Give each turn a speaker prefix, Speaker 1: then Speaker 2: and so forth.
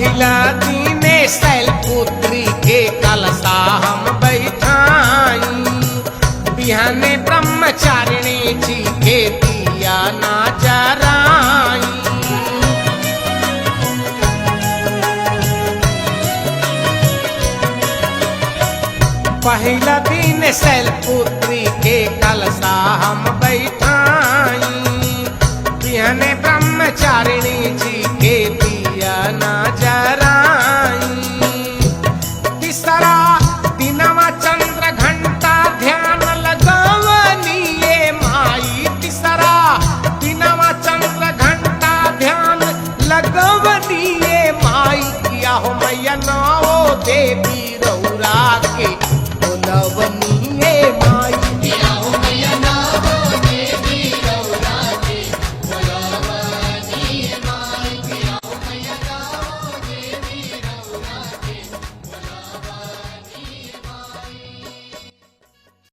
Speaker 1: पहिला दीने शैलपुत्री के कलशा हम बैठाई, बिहाने ब्रह्मचारिणी जी के दिया ना जराई। पहिला दिन शैलपुत्री के कलशा हम बैठाई, बिहाने ब्रह्मचारिणी जी के दिया ना जराई। तीसरा दिनवा चंद्र घंटा ध्यान लगवनिए माई, तीसरा दिनवा चंद्र घंटा ध्यान लगवनिए माई। किया हो मैया नौ देवी